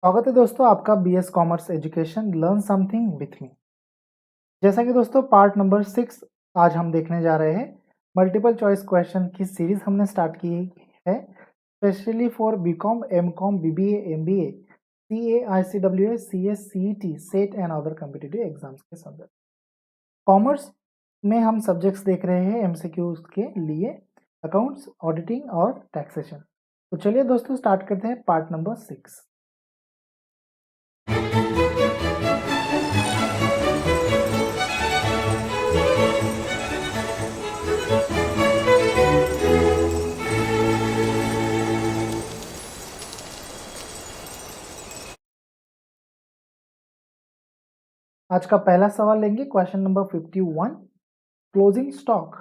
स्वागत है दोस्तों आपका BS commerce education learn something with me. जैसा कि दोस्तों पार्ट नंबर 6 आज हम देखने जा रहे हैं। मल्टीपल चॉइस क्वेश्चन की सीरीज हमने स्टार्ट की है specially for BCom, MCom, BBA, MBA, CA, ICWA, CS, CET, SET and other competitive exams के संदर्भ। कॉमर्स में हम सब्जेक्ट्स देख रहे हैं एमसीक्यूज के लिए अकाउंट्स, ऑडिटिंग और टैक्सेशन। तो चलिए दोस्तों स्टार्ट करते हैं पार्ट नंबर 6। आज का पहला सवाल लेंगे question number 51। Closing stock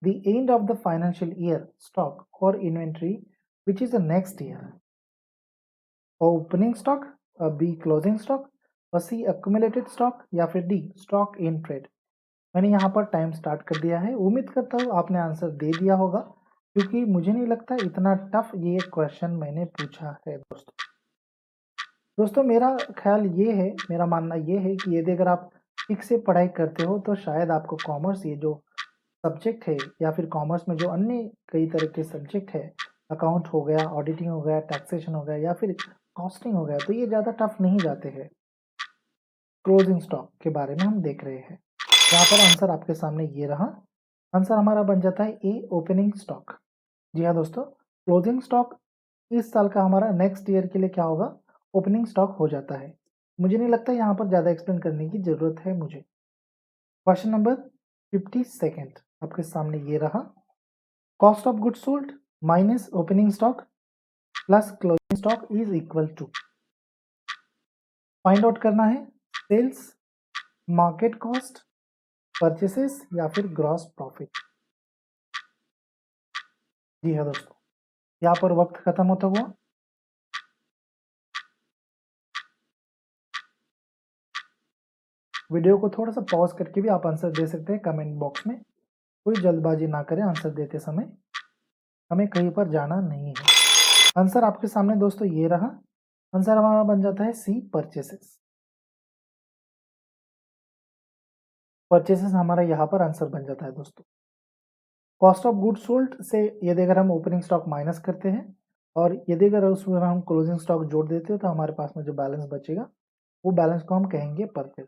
the end of the financial year stock और inventory which is the next year. Opening stock, b closing stock, और सी अक्यूमुलेटेड स्टॉक या फिर डी स्टॉक इन ट्रेड। मैंने यहाँ पर टाइम स्टार्ट कर दिया है। उम्मीद करता हूँ आपने आंसर दे दिया होगा क्योंकि मुझे नहीं लगता इतना टफ ये क्वेश्चन मैंने पूछा है दोस्तों मेरा ख्याल ये है, मेरा मानना ये है कि यदि अगर आप ठीक से पढ़ाई करते हो तो शायद आपको कॉमर्स ये जो सब्जेक्ट है या फिर कॉमर्स में जो अन्य कई तरह के सब्जेक्ट है, अकाउंट हो गया, ऑडिटिंग हो गया, टैक्सेशन हो गया या फिर कॉस्टिंग हो गया, तो ये ज़्यादा टफ नहीं जाते हैं। क्लोजिंग स्टॉक के बारे में हम देख रहे हैं। यहाँ पर आंसर आपके सामने ये रहा। आंसर हमारा बन जाता है ए ओपनिंग स्टॉक। जी हाँ दोस्तों, क्लोजिंग स्टॉक इस साल का हमारा नेक्स्ट ईयर के लिए क्या होगा, ओपनिंग स्टॉक हो जाता है। मुझे नहीं लगता यहाँ पर ज़्यादा एक्सप्लेन करने की ज़रूरत है मुझे। क्वेश्चन नंबर 52 आपके सामने ये रहा। Cost of goods sold minus opening stock plus closing stock is equal to. Find out करना है सेल्स, मार्केट कॉस्ट, परचेसेस या फिर ग्रॉस प्रॉफिट। जी हाँ दोस्तों, यहाँ पर वक्त खत्म होता हुआ। वीडियो को थोड़ा सा पॉज करके भी आप आंसर दे सकते हैं कमेंट बॉक्स में। कोई जल्दबाजी ना करें आंसर देते समय, हमें कहीं पर जाना नहीं है। आंसर आपके सामने दोस्तों ये रहा। आंसर हमारा बन जाता है सी परचेसेस। परचेसेस हमारा यहाँ पर आंसर बन जाता है दोस्तों। कॉस्ट ऑफ गुड्स सोल्ड से यदि अगर हम ओपनिंग स्टॉक माइनस करते हैं और यदि अगर उसमें हम क्लोजिंग स्टॉक जोड़ देते हैं तो हमारे पास में जो बैलेंस बचेगा वो बैलेंस को हम कहेंगे परचेस।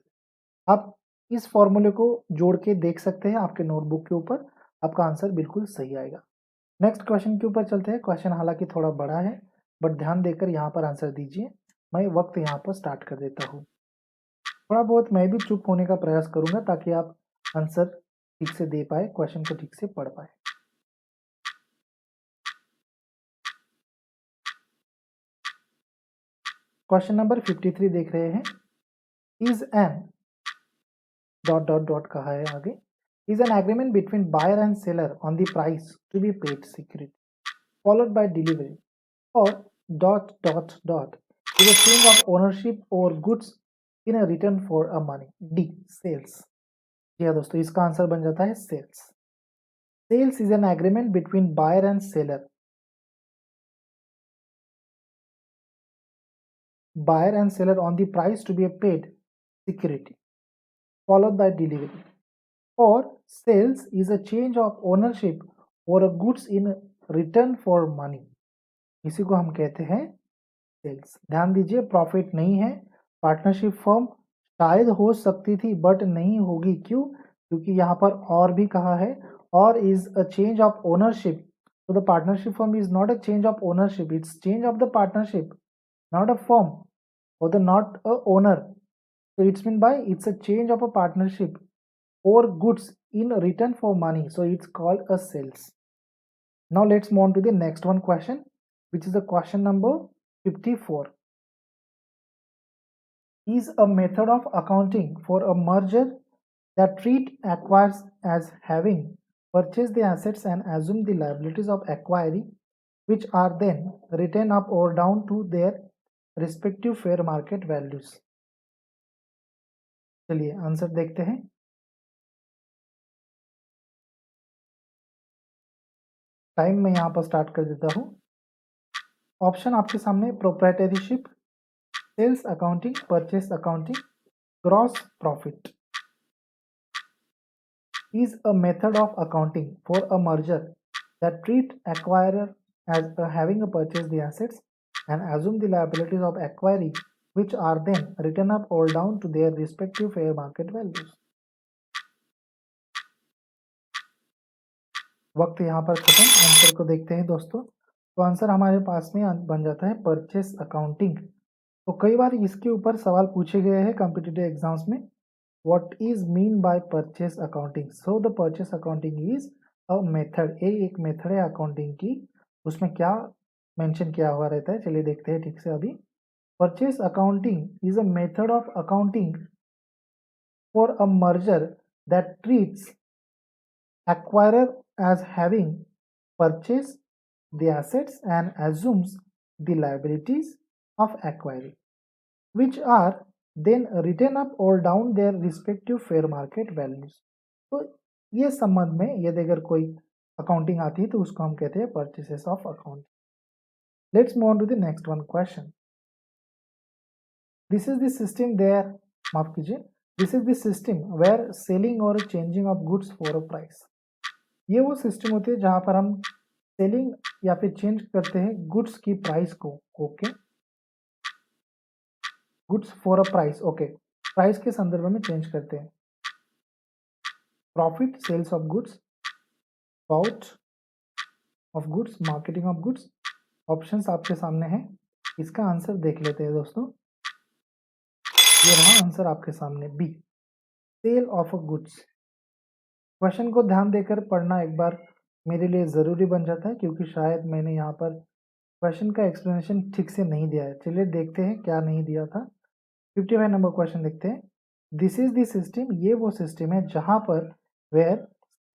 आप इस फॉर्मूले को जोड़ के देख सकते हैं आपके नोटबुक के ऊपर, आपका आंसर बिल्कुल सही आएगा। नेक्स्ट क्वेश्चन के ऊपर चलते हैं। क्वेश्चन हालांकि थोड़ा बड़ा है बट ध्यान देकर यहाँ पर आंसर दीजिए। मैं वक्त यहाँ पर स्टार्ट कर देता हूँ। थोड़ा बहुत मैं भी चुप होने का प्रयास करूंगा ताकि आप आंसर ठीक से दे पाए, क्वेश्चन को ठीक से पढ़ पाए। क्वेश्चन नंबर 53 देख रहे हैं। Is an dot dot dot कहा है आगे। Is an agreement between buyer and seller on the price to be paid security followed by delivery और dot dot dot is a change of ownership और goods in a return for a money. D sales. जी हाँ दोस्तों, इसका answer बन जाता है sales. Sales is an agreement between buyer and seller, buyer and seller on the price to be paid security followed by delivery, or sales is a change of ownership or a goods in return for money, इसी को हम कहते हैं sales. ध्यान दीजिए profit नहीं है। Partnership firm शायद हो सकती थी बट नहीं होगी। क्यों? क्योंकि यहाँ पर और भी कहा है और is a change of ownership. so the partnership firm is not a change of ownership, it's change of the partnership, not a firm or the not a owner. So it's mean by it's a change of a partnership or goods in return for money. So it's called a sales. Now let's move on to the next one question, which is the question number 54. Is a method of accounting for a merger that treat acquires as having purchased the assets and assume the liabilities of acquiring, which are then written up or down to their respective fair market values. चलिए answer देखते हैं। Time मैं यहाँ पर start कर देता हूँ। Option आपके सामने प्रोप्राइटरीशिप, Sales accounting, purchase accounting, gross profit is a method of accounting for a merger that treat acquirer as having purchased the assets and assume the liabilities of acquiree, which are then written up or down to their respective fair market values. वक्त यहाँ पर खत्म। Answer को देखते हैं दोस्तों। तो answer हमारे पास में बन जाता है परचेस अकाउंटिंग। तो कई बार इसके ऊपर सवाल पूछे गए हैं कॉम्पिटिटिव एग्जाम्स में। What is mean by purchase accounting? So the purchase accounting is a method, एक मेथड है अकाउंटिंग की। उसमें क्या मेंशन किया हुआ रहता है, चलिए देखते हैं ठीक से अभी। Purchase accounting is a method of accounting for a merger that treats acquirer as having purchased the assets and assumes the liabilities of acquiree, which are then written up or down their respective fair market values. तो ये संबंध में यदि अगर कोई accounting आती है तो उसको हम कहते हैं purchases of account. Let's move on to the next one question. This is the system there, माफ कीजिए, this is the system where selling और changing of goods for a price. ये वो सिस्टम होती है जहां पर हम सेलिंग या फिर चेंज करते हैं गुड्स की प्राइस को। Okay, goods for a price, okay, price के संदर्भ में चेंज करते हैं। Profit, sales of goods, bout of goods, marketing of goods. Options आपके सामने हैं, इसका आंसर देख लेते हैं दोस्तों। ये रहा आंसर आपके सामने, B, sale of a goods. Question को ध्यान देकर पढ़ना एक बार मेरे लिए ज़रूरी बन जाता है, क्योंकि शायद मैंने यहाँ पर क्वेश्चन का एक्सप्लेनेशन ठीक से नहीं दिया है। चलिए देखते हैं क्या नहीं दिया था। 55 नंबर क्वेश्चन देखते हैं। दिस इज द सिस्टम, ये वो सिस्टम है जहाँ पर वेयर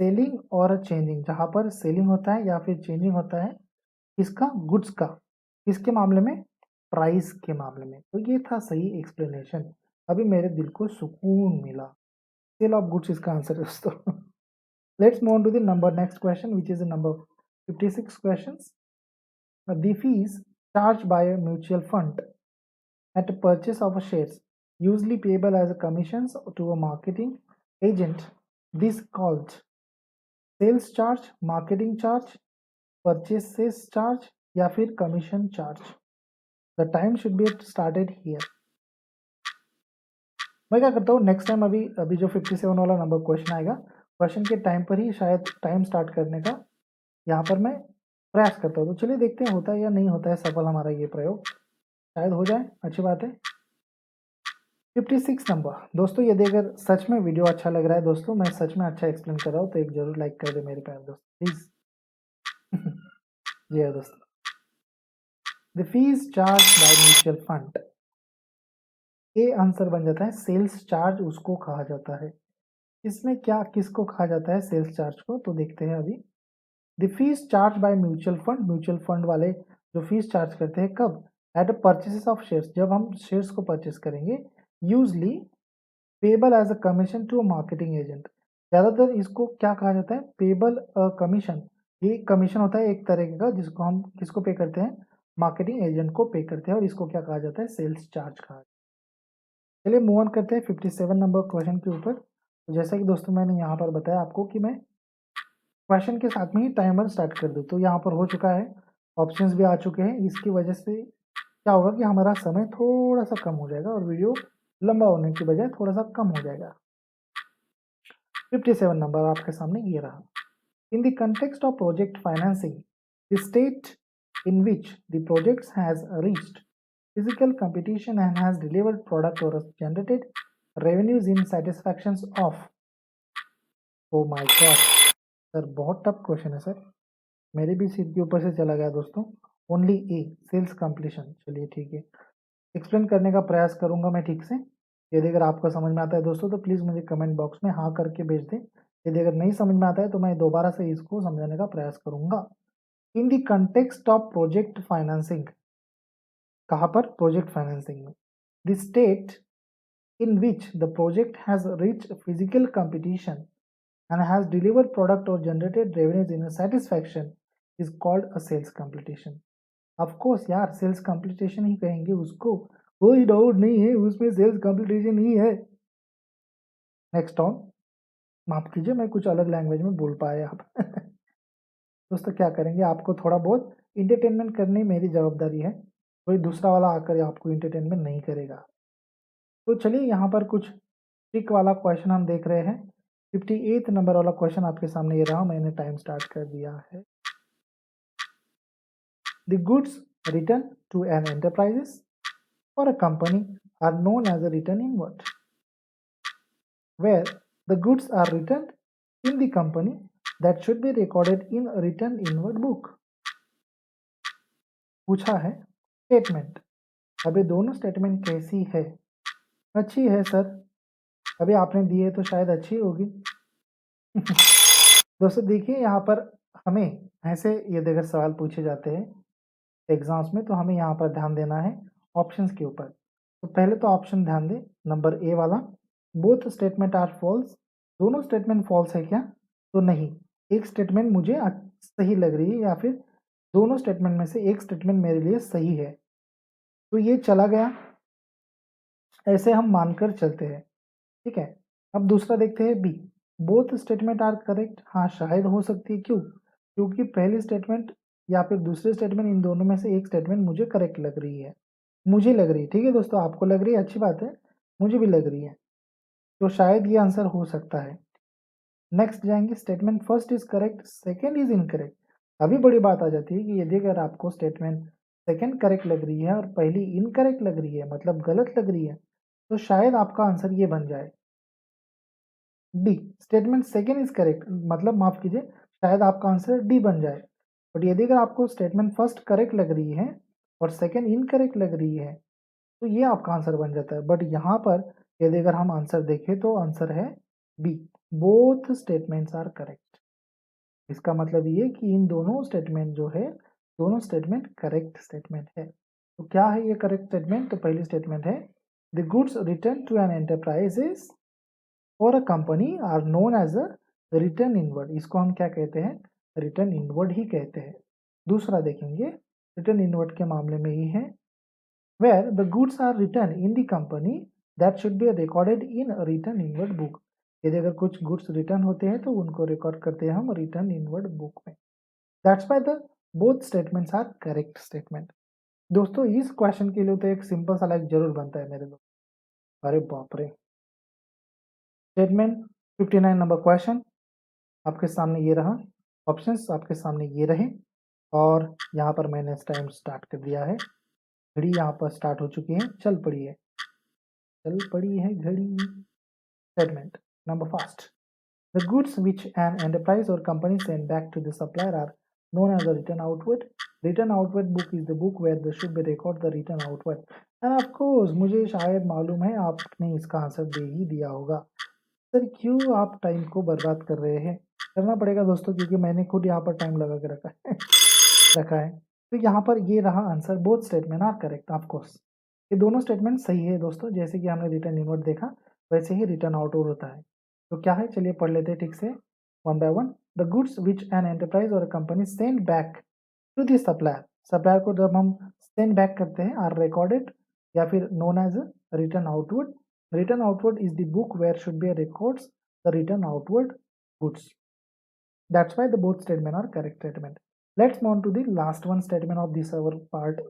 सेलिंग और चेंजिंग, जहाँ पर सेलिंग होता है या फिर चेंजिंग होता है इसका, गुड्स का, किसके मामले में, प्राइस के मामले में। तो ये था सही एक्सप्लेनेशन, अभी मेरे दिल को सुकून मिला। सेल ऑफ गुड्स इसका आंसर है दोस्तों। Let's move on to the next question, which is the number 56 questions. The fees charged by a mutual fund at purchase of shares, usually payable as commissions to a marketing agent, this called sales charge, marketing charge, purchases charge या फिर commission charge. The time should be started here. मैं क्या करता हूँ next time, अभी जो 57 वाला number question आएगा, क्वेश्चन के टाइम पर ही शायद टाइम स्टार्ट करने का यहाँ पर मैं प्रयास करता हूँ। तो चलिए देखते हैं होता है या नहीं होता है सफल हमारा ये प्रयोग, शायद हो जाए, अच्छी बात है। 56 नंबर दोस्तों, यदि अगर सच में वीडियो अच्छा लग रहा है दोस्तों, मैं सच में अच्छा एक्सप्लेन कर रहा हूँ, तो एक जरूर लाइक कर दे मेरे प्यारे दोस्त, प्लीज। जी हाँ दोस्तों, the fees charge by mutual fund, ये आंसर बन जाता है सेल्स चार्ज, उसको कहा जाता है। इसमें क्या, किसको कहा जाता है सेल्स चार्ज को, तो देखते हैं अभी। The fees charge by mutual fund, mutual fund वाले जो फीस चार्ज करते हैं कब, एट परचेसेस ऑफ शेयर्स, जब हम शेयर्स को परचेस करेंगे, usually payable as a commission to a marketing agent. ज़्यादातर इसको क्या कहा जाता है, पेबल कमीशन। ये कमीशन होता है एक तरीके का, जिसको हम किसको पे करते हैं, मार्केटिंग एजेंट को पे करते हैं, और इसको क्या कहा जाता है, सेल्स चार्ज कहा जाता है। चलिए मूव ऑन करते हैं 57 नंबर क्वेश्चन के ऊपर। तो जैसा कि दोस्तों मैंने यहाँ पर बताया आपको कि मैं क्वेश्चन के साथ में ही टाइमर स्टार्ट कर दूँ, तो यहाँ पर हो चुका है, ऑप्शंस भी आ चुके हैं। इसकी वजह से क्या होगा कि हमारा समय थोड़ा सा कम हो जाएगा और वीडियो लंबा होने की बजाय थोड़ा सा कम हो जाएगा। 57 नंबर आपके सामने ये रहा। In the context of project financing, the state in which the project has reached physical competition and has delivered product और generated revenues in satisfaction of, oh my god sir, बहुत टफ क्वेश्चन है sir, मेरे भी सिर के ऊपर से चला गया दोस्तों। Only a, sales completion. चलिए ठीक है, एक्सप्लेन करने का प्रयास करूंगा मैं ठीक से। यदि अगर आपको समझ में आता है दोस्तों तो प्लीज़ मुझे कमेंट बॉक्स में हाँ करके भेज दें। यदि अगर नहीं समझ में आता है तो मैं दोबारा से इसको समझाने का प्रयास करूंगा। इन the context of project financing, कहाँ पर, प्रोजेक्ट फाइनेंसिंग में, the state in which the project has reach physical competition and has delivered product or generated revenues in a satisfaction is called a sales completion. Of course यार, sales completion ही कहेंगे उसको, कोई doubt नहीं है, उसमें sales completion ही है। Next on, माफ कीजिए मैं कुछ अलग लैंग्वेज में बोल पाया आप। दोस्तों क्या करेंगे, आपको थोड़ा बहुत इंटरटेनमेंट करनी मेरी जवाबदारी है, कोई दूसरा वाला आकर आपको इंटरटेनमेंट नहीं करेगा। तो चलिए यहाँ पर कुछ ट्रिक वाला क्वेश्चन हम देख रहे हैं। 58 नंबर वाला क्वेश्चन आपके सामने ये रहा, मैंने टाइम स्टार्ट कर दिया है। The goods return to an enterprises or a company are known as a return inward, where the goods are returned in the company that should be recorded in a return inward book. पूछा है statement, अभी दोनों statement कैसी है? अच्छी है sir, अभी आपने दी है तो शायद अच्छी होगी। दोस्तों देखिए यहाँ पर हमें ऐसे ये देखकर सवाल पूछे जाते हैं एग्जाम्स में, तो हमें यहाँ पर ध्यान देना है ऑप्शंस के ऊपर। तो पहले तो ऑप्शन ध्यान दें, नंबर ए वाला, बोथ स्टेटमेंट आर फॉल्स। दोनों स्टेटमेंट फॉल्स है क्या? तो नहीं, एक स्टेटमेंट मुझे सही लग रही है, या फिर दोनों स्टेटमेंट में से एक स्टेटमेंट मेरे लिए सही है, तो ये चला गया, ऐसे हम मानकर चलते हैं। ठीक है, अब दूसरा देखते हैं B, both statement are correct. हाँ शायद हो सकती है, क्यों? क्योंकि पहली स्टेटमेंट या फिर दूसरे स्टेटमेंट, इन दोनों में से एक स्टेटमेंट मुझे करेक्ट लग रही है, मुझे लग रही है। ठीक है दोस्तों, आपको लग रही है अच्छी बात है, मुझे भी लग रही है, तो शायद ये आंसर हो सकता है। नेक्स्ट जाएंगे, statement first is correct, second is incorrect. अभी बड़ी बात आ जाती है कि यदि अगर आपको स्टेटमेंट सेकंड करेक्ट लग रही है और पहली इनकरेक्ट लग रही है, मतलब गलत लग रही है, तो शायद आपका आंसर ये बन जाए D, statement second is correct, मतलब माफ कीजिए, शायद आपका आंसर डी बन जाए। बट यदि अगर आपको स्टेटमेंट फर्स्ट करेक्ट लग रही है और सेकंड इनकरेक्ट लग रही है, तो ये आपका आंसर बन जाता है। बट यहाँ पर यदि अगर हम आंसर देखें तो आंसर है B, both statements are correct. इसका मतलब ये कि इन दोनों स्टेटमेंट जो है, दोनों स्टेटमेंट करेक्ट स्टेटमेंट है। तो क्या है ये करेक्ट स्टेटमेंट? तो पहली स्टेटमेंट है the goods return to an enterprises और a company are known as a return inward. इसको हम क्या कहते हैं? रिटर्न इनवर्ड ही कहते हैं। दूसरा देखेंगे, रिटर्न इनवर्ड के मामले में ही है where the goods are written in the company that should be recorded in a return inward book। यदि अगर कुछ गुड्स रिटर्न होते हैं तो उनको रिकॉर्ड करते हैं हम रिटर्न इनवर्ड बुक में। That's why the both statements are correct statement. दोस्तों इस क्वेश्चन के लिए तो एक सिंपल सा लाइक जरूर बनता है मेरे दोस्त। अरे बाप रे, स्टेटमेंट 59 नंबर क्वेश्चन आपके सामने ये रहा, ऑप्शंस आपके सामने ये रहे, और यहाँ पर मैंने टाइम स्टार्ट कर दिया है, घड़ी यहाँ पर स्टार्ट हो चुकी है, चल पड़ी है, चल पड़ी है घड़ी। Statement number first, the goods which an enterprise or company send back to the supplier are known as a return outward। Return outward book is the book where they should be record the return outward। And of course मुझे शायद मालूम है आपने इसका answer दे ही दिया होगा। Sir क्यों आप टाइम को बर्बाद कर रहे हैं? करना पड़ेगा दोस्तों, क्योंकि मैंने खुद यहाँ पर टाइम लगा के रखा है रखा है। तो यहाँ पर ये रहा answer, both statement are correct of course. ये दोनों स्टेटमेंट सही है दोस्तों, जैसे कि हमने रिटर्न इनवर्ड देखा वैसे ही रिटर्न आउटवर्ड होता है। तो क्या है, चलिए पढ़ लेते हैं ठीक से one by one. The goods which an enterprise और company send back to the supplier, supplier को जब हम सेंड बैक करते हैं आर रिकॉर्डेड या फिर known as return outward. Return outward is the book where should be records the return outward goods। That's why the both statement are correct statement। Let's move on to the last one statement of this our part,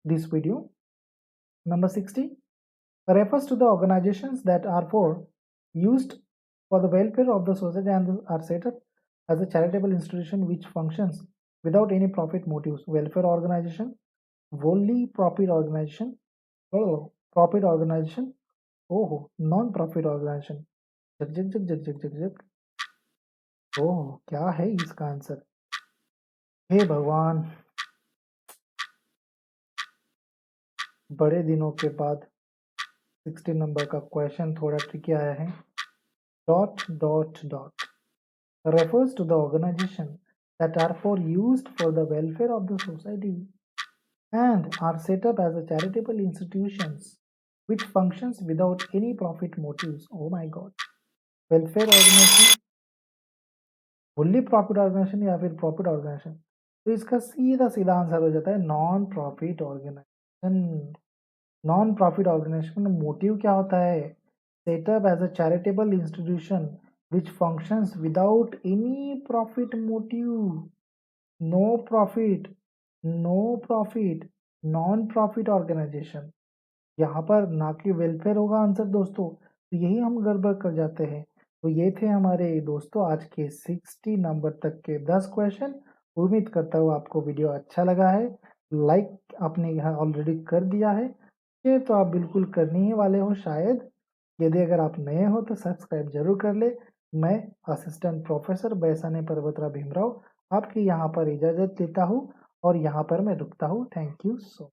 this video. Number 60 refers to the organizations that are for used for the welfare of the society and are set up as a charitable institution which functions without any profit motives। Welfare organization, wholly profit organization, profit organization, oh non-profit organization। जग जग जग जग जग जग जग, ओह क्या है इसका answer? हे भगवान, बड़े दिनों के बाद 60 number का question थोड़ा ट्रिकी आया है। Dot dot dot refers to the organization that are for used for the welfare of the society and are set up as a charitable institutions which functions without any profit motives। oh my god, welfare organization, fully profit organization या फिर profit organisation? तो इसका सीधा सीधा answer हो जाता है non profit organisation. Non profit organisation का मोटिव क्या होता है? Setup as a charitable institution which functions without any profit motive. No profit, no profit, non profit organisation. यहाँ पर ना कि वेलफेयर होगा आंसर दोस्तों, तो यही हम गड़बड़ कर जाते हैं। तो ये थे हमारे दोस्तों आज के 60 नंबर तक के 10 क्वेश्चन। उम्मीद करता हूँ आपको वीडियो अच्छा लगा है। लाइक आपने यहाँ ऑलरेडी कर दिया है, ये तो आप बिल्कुल करने ही वाले हो शायद। यदि अगर आप नए हो तो सब्सक्राइब जरूर कर ले। मैं असिस्टेंट प्रोफेसर बैसाने पर्वतराव भीमराव आपकी यहाँ पर इजाज़त लेता हूँ और यहाँ पर मैं रुकता हूँ। Thank you so